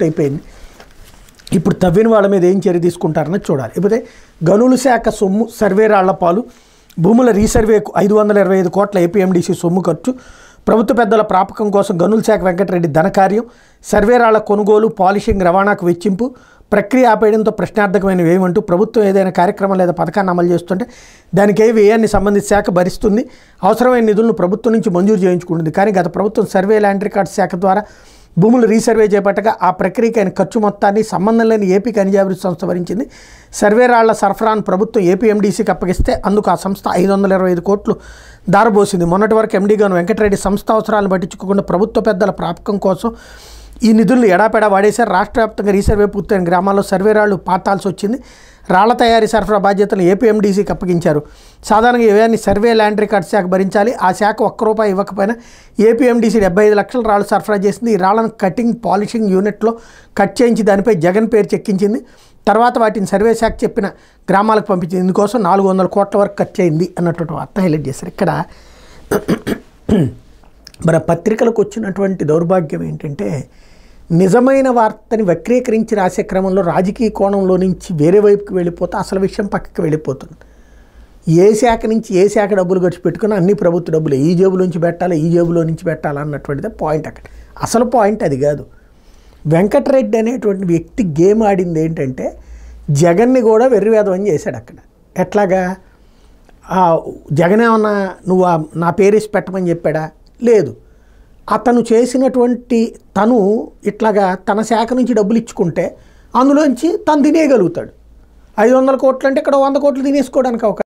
పూర్తయిపోయింది. ఇప్పుడు తవ్విన వాళ్ళ మీద ఏం చర్య తీసుకుంటారని చూడాలి. ఇకపోతే గనుల శాఖ సొమ్ము సర్వే రాళ్ల పాలు, భూముల రీసర్వేకు 525 కోట్ల ఏపీఎండీసీ సొమ్ము ఖర్చు, ప్రభుత్వ పెద్దల ప్రాపకం కోసం గనుల శాఖ వెంకటరెడ్డి ధనకార్యం, సర్వే రాళ్ల కొనుగోలు పాలిషింగ్ రవాణాకు వెచ్చింపు, ప్రక్రియ ఆపేయడంతో ప్రశ్నార్థకమైన వ్యయమంటూ ప్రభుత్వం ఏదైనా కార్యక్రమం లేదా పథకాన్ని అమలు చేస్తుంటే దానికి వ్యయాన్ని సంబంధిత శాఖ భరిస్తుంది. అవసరమైన నిధులను ప్రభుత్వం నుంచి మంజూరు చేయించుకుంటుంది. కానీ గత ప్రభుత్వం సర్వే ల్యాండ్ రికార్డ్స్ శాఖ ద్వారా భూములు రీసర్వే చేపట్టగా ఆ ప్రక్రియకి ఆయన ఖర్చు మొత్తాన్ని సంబంధం లేని ఏపీ ఖనిజాభివృద్ధి సంస్థ భరించింది. సర్వే రాళ్ల సరఫరాను ప్రభుత్వం ఏపీఎండీసీకి అప్పగిస్తే అందుకు ఆ సంస్థ 525 కోట్లు దారబోసింది. మొన్నటి వరకు ఎండీగాను వెంకటరెడ్డి సంస్థ అవసరాలను పట్టించుకోకుండా ప్రభుత్వ పెద్దల ప్రాపకం కోసం ఈ నిధులను ఎడాపెడా వాడేశారు. రాష్ట్ర వ్యాప్తంగా రీసర్వే పూర్తయిన గ్రామాల్లో సర్వే రాళ్లు పాతాల్సి వచ్చింది. రాళ్ల తయారీ సరఫరా బాధ్యతలు ఏపీఎండీసీకి అప్పగించారు. సాధారణంగా వ్యయాన్ని సర్వే ల్యాండ్ రికార్డ్ శాఖ భరించాలి. ఆ శాఖ ₹1 ఇవ్వకపోయినా ఏపీఎండీసీ 75 లక్షల రాళ్లు సరఫరా చేసింది. ఈ రాళ్లను కటింగ్ పాలిషింగ్ యూనిట్లో కట్ చేయించి దానిపై జగన్ పేరు చెక్కించింది. తర్వాత వాటిని సర్వే శాఖ చెప్పిన గ్రామాలకు పంపించింది. ఇందుకోసం 400 కోట్ల వరకు ఖర్చు అయింది అన్నటువంటి వార్త హైలైట్ చేశారు. ఇక్కడ మన పత్రికలకు వచ్చినటువంటి దౌర్భాగ్యం ఏంటంటే నిజమైన వార్తని వక్రీకరించి రాసే క్రమంలో రాజకీయ కోణంలో నుంచి వేరే వైపుకి వెళ్ళిపోతే అసలు విషయం పక్కకి వెళ్ళిపోతుంది. ఏ శాఖ నుంచి ఏ శాఖ డబ్బులు ఖర్చు పెట్టుకున్నా అన్ని ప్రభుత్వ డబ్బులు ఈ జేబులో నుంచి పెట్టాలి ఈ జేబులో నుంచి పెట్టాలి అన్నటువంటిదే పాయింట్. అక్కడ అసలు పాయింట్ అది కాదు. వెంకటరెడ్డి అనేటువంటి వ్యక్తి గేమ్ ఆడింది ఏంటంటే జగన్ని కూడా వెర్రివేదం అని చేశాడు అక్కడ. ఎట్లాగా జగన్ ఏమన్నా నువ్వు నా పేరేసి పెట్టమని చెప్పాడా? లేదు. అతను చేసినటువంటి తను ఇట్లాగా తన శాఖ నుంచి డబ్బులు ఇచ్చుకుంటే అందులోంచి తను తినేయగలుగుతాడు. 500 కోట్లు అంటే ఇక్కడ 100 కోట్లు తినేసుకోవడానికి అవకాశం